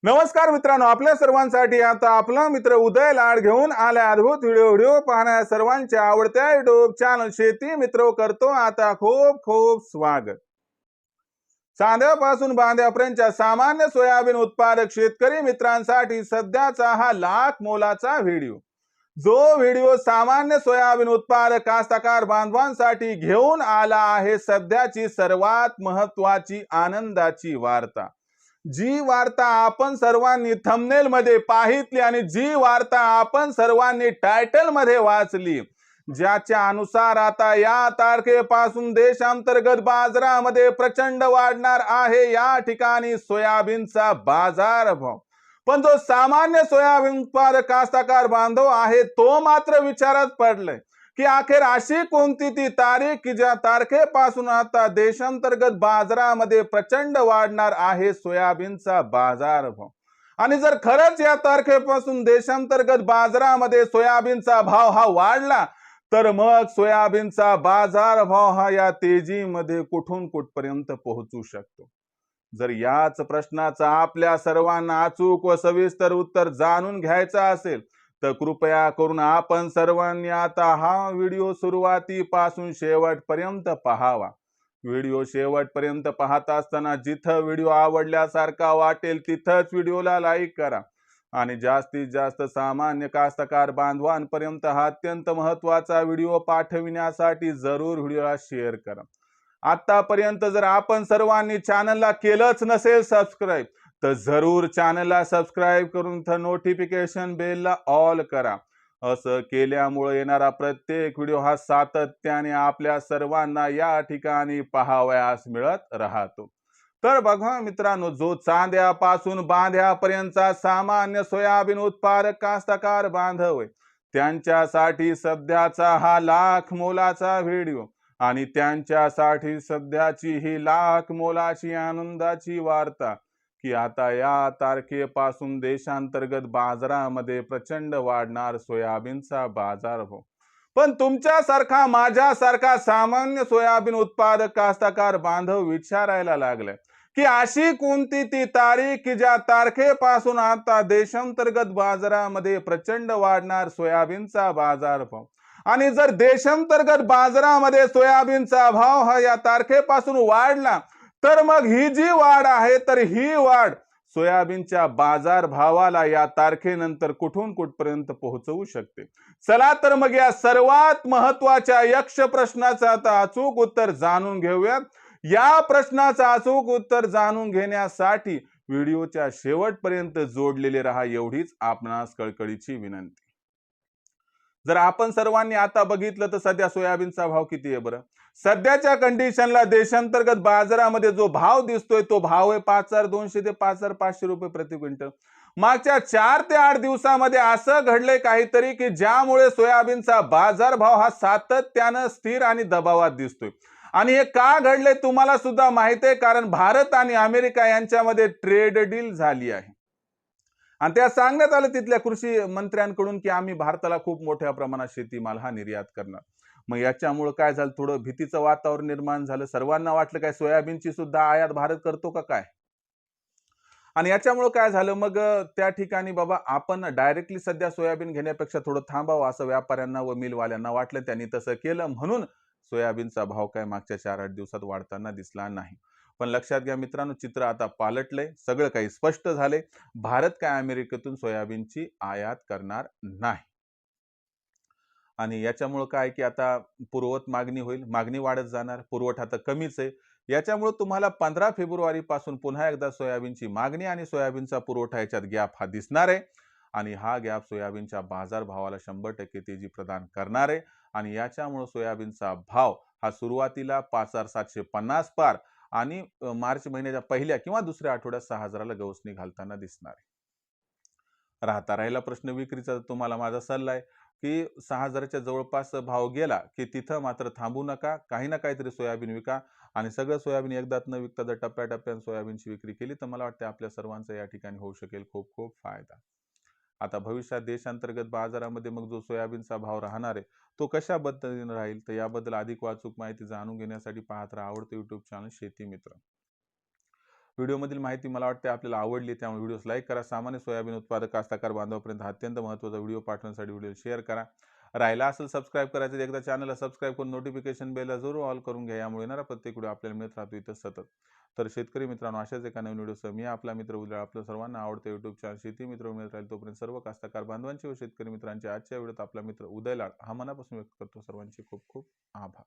नमस्कार मित्रांनो, आपल्या सर्वांसाठी आता आपला मित्र उदय लाड घेऊन आला अद्भुत व्हिडिओ पाहण्या सर्वांच्या आवडत्या युट्यूब चॅनल शेती मित्र करतो आता खूप खूप स्वागत। चांद्यापासून बांध्यापर्यंतच्या सामान्य सोयाबीन उत्पादक शेतकरी मित्रांसाठी सध्याचा हा लाख मोलाचा व्हिडिओ, जो व्हिडिओ सामान्य सोयाबीन उत्पादक कास्तकार बांधवांसाठी घेऊन आला आहे सध्याची सर्वात महत्त्वाची आनंदाची वार्ता। जी वार्ता आपण सर्वांनी थंबनेल मध्ये पाहितली आणि जी वार्ता आपण सर्वांनी टायटल मध्ये वाचली, ज्याच्या अनुसार आता या तारखेपासून देशांतर्गत बाजारामध्ये प्रचंड वाढणार आहे या ठिकाणी सोयाबीनचा बाजारभाव। पण जो सामान्य सोयाबीन उत्पादक कास्तकार बांधव आहे तो मात्र विचारात पडलाय की अखेर अशी कोणती ती तारीख की ज्या तारखेपासून आता देशांतर्गत बाजारामध्ये प्रचंड वाढणार आहे सोयाबीनचा बाजारभाव। आणि जर खरंच या तारखेपासून देशांतर्गत बाजारामध्ये सोयाबीनचा भाव हा वाढला तर मग सोयाबीनचा बाजारभाव हा या तेजीमध्ये कुठून कुठपर्यंत पोहोचू शकतो। जर याच प्रश्नाचा आपल्या सर्वांना अचूक व सविस्तर उत्तर जाणून घ्यायचं असेल तर कृपया करून आपण सर्वांनी आता हा व्हिडिओ सुरुवातीपासून शेवटपर्यंत पाहावा। व्हिडिओ शेवटपर्यंत पाहत असताना जिथं व्हिडिओ आवडल्यासारखा वाटेल तिथंच व्हिडिओला लाईक करा आणि जास्तीत जास्त सामान्य कास्तकार बांधवांपर्यंत हा अत्यंत महत्त्वाचा व्हिडिओ पाठविण्यासाठी जरूर व्हिडिओला शेअर करा। आतापर्यंत जर आपण सर्वांनी चॅनलला केलंच नसेल सबस्क्राईब तर जरूर चॅनलला सबस्क्राईब करून नोटिफिकेशन बेलला ऑल करा। असं केल्यामुळे येणारा प्रत्येक व्हिडिओ हा सातत्याने आपल्या सर्वांना या ठिकाणी पाहावयास मिळत राहतो। तर बघा मित्रांनो, जो चांद्यापासून बांध्यापर्यंतचा सामान्य सोयाबीन उत्पादक कास्तकार बांधव आहे त्यांच्यासाठी सध्याचा हा लाख मोलाचा व्हिडिओ आणि त्यांच्यासाठी सध्याची ही लाख मोलाची आनंदाची वार्ता की आता या तारखेपासून देशांतर्गत बाजारामध्ये प्रचंड वाढणार सोयाबीनचा बाजारभाव। पण तुमच्यासारखा माझ्यासारखा सामान्य सोयाबीन उत्पादक कास्तकार बांधव विचारायला लागलाय की अशी कोणती ती तारीख की ज्या तारखेपासून आता देशांतर्गत बाजारामध्ये प्रचंड वाढणार सोयाबीनचा बाजारभाव। आणि जर देशांतर्गत बाजारामध्ये सोयाबीनचा भाव हा या तारखेपासून वाढला तर मग ही जी वाढ आहे तर ही वाढ सोयाबीनच्या बाजार भावाला या तारखेनंतर कुठून कुठपर्यंत पोहोचवू शकते। चला तर मग या सर्वात महत्त्वाच्या यक्ष प्रश्नाचं आता अचूक उत्तर जाणून घेऊयात। या प्रश्नाचं अचूक उत्तर जाणून घेण्यासाठी व्हिडिओच्या शेवटपर्यंत जोडलेले राहा एवढीच आपणास कळकळीची विनंती। जर आपण सर्वांनी आता बघितलं तर सध्या सोयाबीनचा भाव किती आहे बरं? सध्याच्या कंडिशनला देशांतर्गत बाजारामध्ये जो भाव दिसतोय तो भाव आहे 5200 ते 5500 रुपये प्रति क्विंटल। मागच्या 4 ते 8 दिवसामध्ये असं घडलंय काहीतरी की ज्यामुळे सोयाबीनचा बाजारभाव हा सातत्यानं स्थिर आणि दबावात दिसतोय। आणि हे का घडलंय तुम्हाला सुद्धा माहिती आहे, कारण भारत आणि अमेरिका यांच्यामध्ये ट्रेड डील झाली आहे आणि त्या सांगण्यात आलं तिथल्या कृषी मंत्र्यांकडून की आम्ही भारताला खूप मोठ्या प्रमाणात शेतीमाल हा निर्यात करणार। मग याच्यामुळे काय झालं, थोडं भीतीचं वातावरण निर्माण झालं। सर्वांना वाटलं काय सोयाबीनची सुद्धा आयात भारत करतो का काय। आणि याच्यामुळे काय झालं, मग त्या ठिकाणी बाबा आपण डायरेक्टली सध्या सोयाबीन घेण्यापेक्षा थोडं थांबावं असं व्यापाऱ्यांना व मिलवाल्यांना वाटलं। त्यांनी तसं केलं म्हणून सोयाबीनचा भाव काय मागच्या 4-8 दिवसात वाढताना दिसला नाही। पण लक्षात घ्या मित्रांनो, चित्र आता पालटलंय, सगळं काही स्पष्ट झालंय। भारत काय अमेरिकेतून सोयाबीनची आयात करणार नाही आणि याच्यामुळे काय की आता पुरवत मागणी होईल, मागणी वाढत जाणार, पुरवठा तर कमीच आहे। याच्यामुळे तुम्हाला 15 फेब्रुवारी पासून पुन्हा एकदा सोयाबीनची मागणी आणि सोयाबीनचा पुरवठा याच्यात गॅप हा दिसणार आहे आणि हा गॅप सोयाबीनच्या बाजारभावाला 100% तेजी प्रदान करणार आहे आणि याच्यामुळे सोयाबीनचा भाव हा सुरुवातीला 5750 पार आणि मार्च महिन्याच्या पहिल्या किंवा दुसऱ्या आठवड्यात 6000ला गवसणी घालताना दिसणार आहे। राहिला प्रश्न विक्रीचा, तुम्हाला माझा सल्ला आहे की 6000च्या जवळपास भाव गेला की तिथं मात्र थांबू नका, काही ना काहीतरी सोयाबीन विका आणि सगळं सोयाबीन एकदाच न विकता जर टप्प्याटप्प्याने सोयाबीनची विक्री केली तर मला वाटतं आपल्या सर्वांचा या ठिकाणी होऊ शकेल खूप खूप फायदा। आता भविष्यात देशांतर्गत बाजारामध्ये मग जो सोयाबीनचा भाव राहणार आहे तो कशा पद्धतीने राहील तर याबद्दल अधिक वाचूक माहिती जाणून घेण्यासाठी पाहत राहा आवडते YouTube चॅनल शेती मित्र। व्हिडिओमधील माहिती मला वाटते आपल्याला आवडली, त्यामुळे व्हिडिओस लाईक करा. सामान्य सोयाबीन उत्पादक कास्तकार बांधवापर्यंत हा अत्यंत महत्त्वाचा व्हिडिओ पाठवण्यासाठी व्हिडिओ शेअर करा. राहिला असेल सबस्क्राईब करायचं, एकदा चॅनलला सबस्क्राईब करून नोटिफिकेशन बेलला जरूर ऑल करून घ्या. यामुळे येणारा प्रत्येक व्हिडिओ आपल्याला मिळत राहतो इथं सतत. तर शेतकरी मित्रांनो, अशाच एका नवीन व्हिडिओसह मी आपला मित्र उद्या आपल्या सर्वांना आवडतं YouTube चॅनल शेती मित्र मिळत राहील. तोपर्यंत सर्व कास्तकार बांधवांचे व शेतकरी मित्रांचे आजच्या व्हिडिओत आपला मित्र उदय लाड हा मनापासून व्यक्त करतो. सर्वांचे खूप खूप आभार.